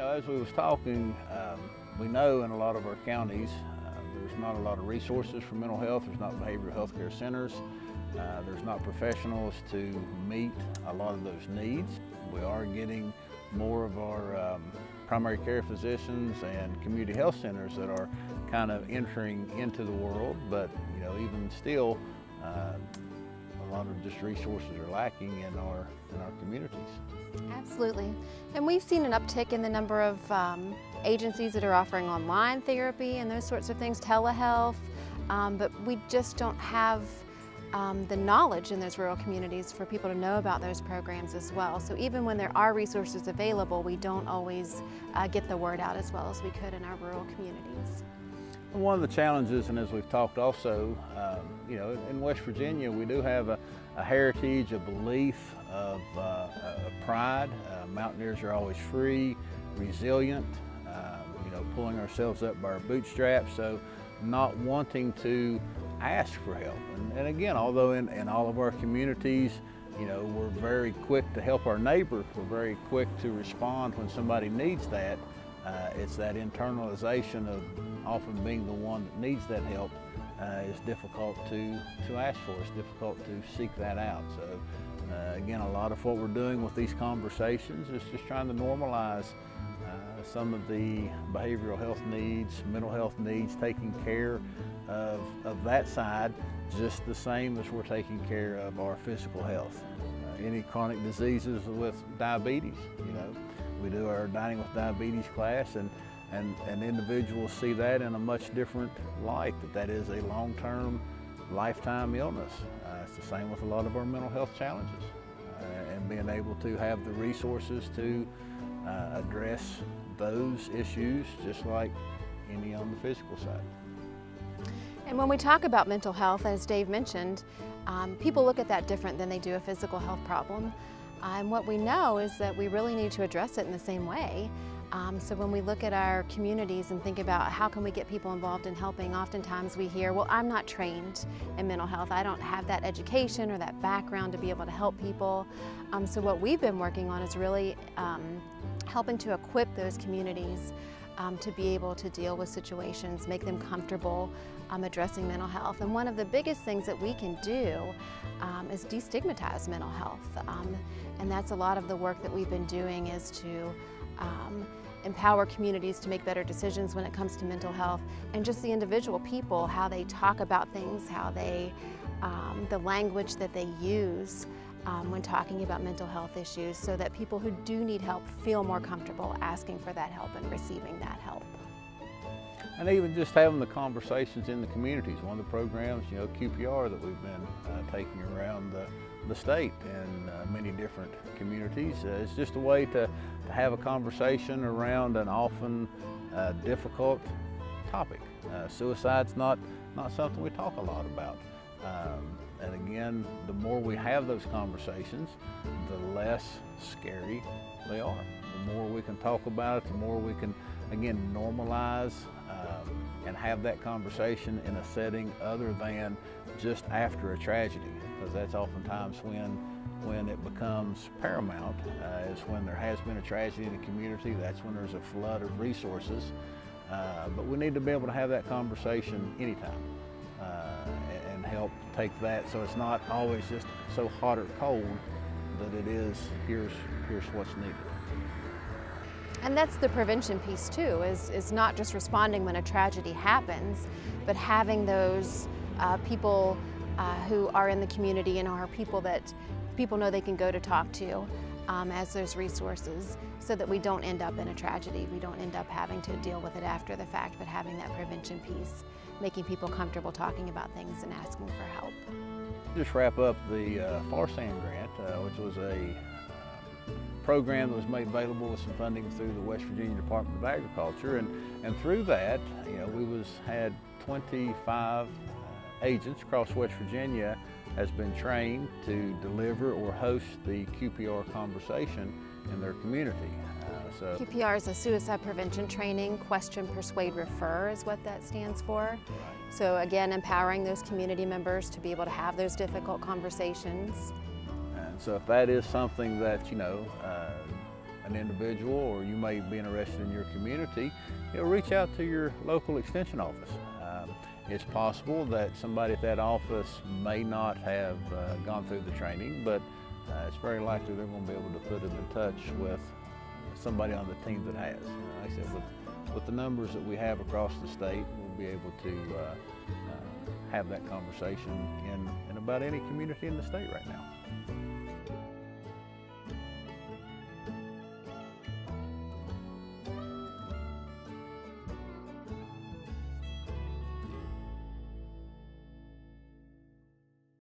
As we was talking, we know in a lot of our counties there's not a lot of resources for mental health. There's not behavioral health care centers. There's not professionals to meet a lot of those needs. We are getting more of our primary care physicians and community health centers that are kind of entering into the world, but even still, a lot of just resources are lacking in our communities. Absolutely. And we've seen an uptick in the number of agencies that are offering online therapy and those sorts of things, telehealth, but we just don't have the knowledge in those rural communities for people to know about those programs as well. So even when there are resources available, we don't always get the word out as well as we could in our rural communities. One of the challenges, and as we've talked also, in West Virginia we do have a heritage, a belief of pride. Mountaineers are always free, resilient, pulling ourselves up by our bootstraps, so not wanting to ask for help. And again, although in all of our communities, we're very quick to help our neighbor, we're very quick to respond when somebody needs that, it's that internalization of often being the one that needs that help is difficult to ask for. It's difficult to seek that out. So again, a lot of what we're doing with these conversations is just trying to normalize some of the behavioral health needs, mental health needs, taking care of that side just the same as we're taking care of our physical health. Any chronic diseases with diabetes, we do our Dining with Diabetes class, and individuals see that in a much different light, that is a long-term, lifetime illness. It's the same with a lot of our mental health challenges, and being able to have the resources to address those issues just like any on the physical side. And when we talk about mental health, as Dave mentioned, people look at that different than they do a physical health problem. And what we know is that we really need to address it in the same way. So when we look at our communities and think about how can we get people involved in helping, oftentimes we hear, well, I'm not trained in mental health. I don't have that education or that background to be able to help people. So what we've been working on is really helping to equip those communities to be able to deal with situations, make them comfortable addressing mental health. And one of the biggest things that we can do is destigmatize mental health. And that's a lot of the work that we've been doing, is to empower communities to make better decisions when it comes to mental health, and just the individual people, how they talk about things, how they, the language that they use when talking about mental health issues, so that people who do need help feel more comfortable asking for that help and receiving that help. And even just having the conversations in the communities. One of the programs, QPR, that we've been taking around the state in many different communities, it's just a way to have a conversation around an often difficult topic. Suicide's not something we talk a lot about. And again, the more we have those conversations, the less scary they are. The more we can talk about it, the more we can, again, normalize and have that conversation in a setting other than just after a tragedy, because that's oftentimes when it becomes paramount, is when there has been a tragedy in the community. That's when there's a flood of resources. But we need to be able to have that conversation anytime and help take that, so it's not always just so hot or cold that it is, here's what's needed. And that's the prevention piece too, is not just responding when a tragedy happens, but having those people who are in the community and are people that people know they can go to talk to as those resources, so that we don't end up in a tragedy. We don't end up having to deal with it after the fact, but having that prevention piece, making people comfortable talking about things and asking for help. Just wrap up the FARSAN grant, which was a program that was made available with some funding through the West Virginia Department of Agriculture, and through that, we had 25 agents across West Virginia has been trained to deliver or host the QPR conversation in their community. QPR is a suicide prevention training. Question, persuade, refer is what that stands for. Right. So again, empowering those community members to be able to have those difficult conversations. And so if that is something that, an individual, or you may be interested in your community, reach out to your local extension office. It's possible that somebody at that office may not have gone through the training, but it's very likely they're going to be able to put them in touch with somebody on the team that has. Like I said, with the numbers that we have across the state, we'll be able to have that conversation in about any community in the state right now.